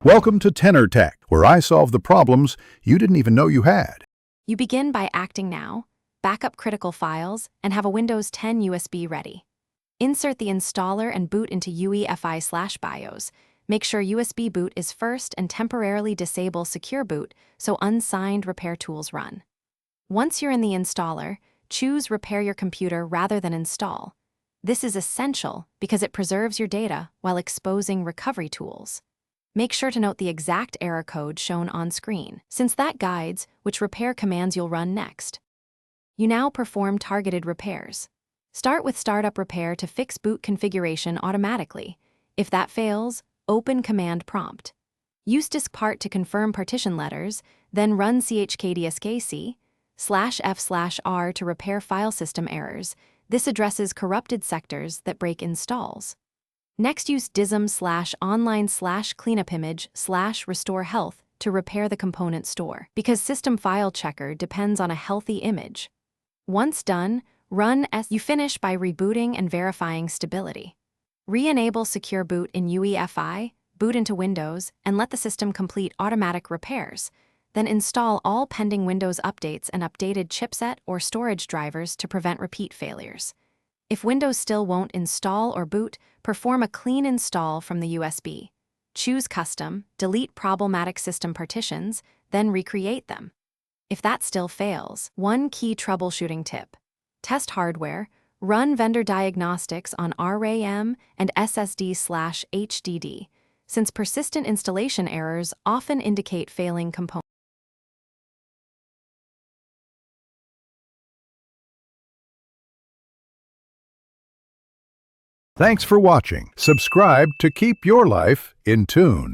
Welcome to Tenor Tech, where I solve the problems you didn't even know you had. You begin by acting now, back up critical files, and have a Windows 10 USB ready. Insert the installer and boot into UEFI/BIOS. Make sure USB boot is first and temporarily disable secure boot so unsigned repair tools run. Once you're in the installer, choose Repair Your Computer rather than Install. This is essential because it preserves your data while exposing recovery tools. Make sure to note the exact error code shown on screen, since that guides which repair commands you'll run next. You now perform targeted repairs. Start with Startup Repair to fix boot configuration automatically. If that fails, open Command Prompt. Use diskpart to confirm partition letters, then run chkdskc/f/r to repair file system errors. This addresses corrupted sectors that break installs. Next, use dism/online/cleanupimage/restore health to repair the component store, because System File Checker depends on a healthy image. Once done, run You finish by rebooting and verifying stability. Re-enable Secure Boot in UEFI, boot into Windows, and let the system complete automatic repairs. Then install all pending Windows updates and updated chipset or storage drivers to prevent repeat failures. If Windows still won't install or boot, perform a clean install from the USB. Choose Custom, delete problematic system partitions, then recreate them. If that still fails, one key troubleshooting tip. Test hardware, run vendor diagnostics on RAM and SSD/HDD, since persistent installation errors often indicate failing components. Thanks for watching. Subscribe to keep your life in tune.